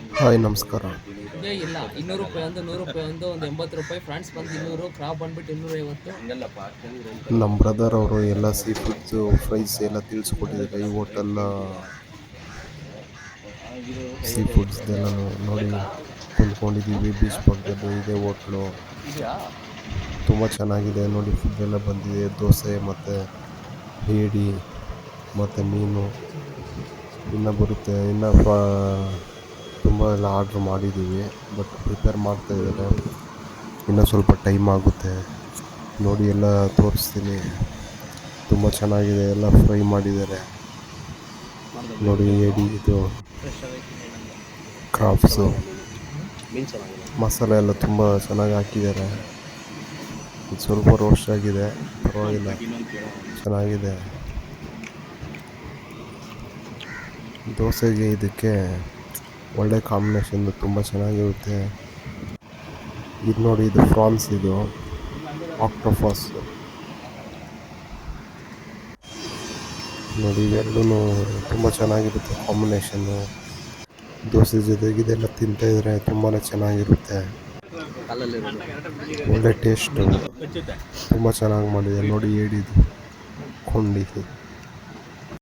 Hi ನಮಸ್ಕಾರ. ಇದೇ ಇಲ್ಲ 200 ರೂಪಾಯಿ ಒಂದು 100 ರೂಪಾಯಿ ಒಂದು 80 ರೂಪಾಯಿ ಫ್ರಾನ್ಸ್ ಬಂದು 200 ಕ್ರಾಬ್ ಬಂದ್ಬಿಟ್ಟು 250. ನಮ್ಮ ಬ್ರದರ್ ಅವರು ಎಲ್ಲ ಸೀ ಫುಡ್ಸು ಫ್ರೈಸ್ ಎಲ್ಲ ತಿಳಿಸ್ಕೊಟ್ಟಿದ್ದಾರೆ. ಈ ಹೋಟೆಲ್ ಸೀ ಫುಡ್ಸ್ದೆಲ್ಲ ನೋಡಿ ಕುಂತ್ಕೊಂಡಿದ್ದೀವಿ. ಬೀಚ್ ಪಕ್ಕದಲ್ಲಿ ಇದೆ ಹೋಟ್ಲು. ತುಂಬ ಚೆನ್ನಾಗಿದೆ ನೋಡಿ. ಫುಡ್ ಎಲ್ಲ ಬಂದಿದೆ. ದೋಸೆ ಮತ್ತು ಏಡಿ ಮತ್ತು ಮೀನು ಇನ್ನೂ ಬರುತ್ತೆ. ಇನ್ನೂ ತುಂಬ ಎಲ್ಲ ಆರ್ಡ್ರ್ ಮಾಡಿದ್ದೀವಿ. ಬಟ್ ಪ್ರಿಪೇರ್ ಮಾಡ್ತಾಯಿದ್ದಾರೆ. ಇನ್ನೂ ಸ್ವಲ್ಪ ಟೈಮ್ ಆಗುತ್ತೆ. ನೋಡಿ ಎಲ್ಲ ತೋರಿಸ್ತೀನಿ. ತುಂಬ ಚೆನ್ನಾಗಿದೆ. ಎಲ್ಲ ಫ್ರೈ ಮಾಡಿದ್ದಾರೆ ನೋಡಿ. ಏಡಿ ಇದು ಕ್ರಾಬ್ಸು ಮಸಾಲೆ ಎಲ್ಲ ತುಂಬ ಚೆನ್ನಾಗಿ ಹಾಕಿದ್ದಾರೆ. ಇದು ಸ್ವಲ್ಪ ರೋಸ್ಟ್ ಆಗಿದೆ, ಪರವಾಗಿಲ್ಲ, ಚೆನ್ನಾಗಿದೆ. ದೋಸೆಗೆ ಇದಕ್ಕೆ ಒಳ್ಳೆ ಕಾಂಬಿನೇಷನ್, ತುಂಬ ಚೆನ್ನಾಗಿರುತ್ತೆ. ಇದು ನೋಡಿ, ಇದು ಫ್ರಾನ್ಸ್, ಇದು ಆಕ್ಟೋಪಸ್ ನೋಡಿ. ಇವೆರಡೂ ತುಂಬ ಚೆನ್ನಾಗಿರುತ್ತೆ ಕಾಂಬಿನೇಷನ್ನು. ದೋಸೆ ಜೊತೆಗೆ ಇದೆಲ್ಲ ತಿಂತಾಯಿದ್ರೆ ತುಂಬಾ ಚೆನ್ನಾಗಿರುತ್ತೆ. ಒಳ್ಳೆ ಟೇಸ್ಟು, ತುಂಬ ಚೆನ್ನಾಗಿ ಮಾಡಿದೆ ನೋಡಿ. ಏಡಿದು ಕೊಂಡಿದ್ದು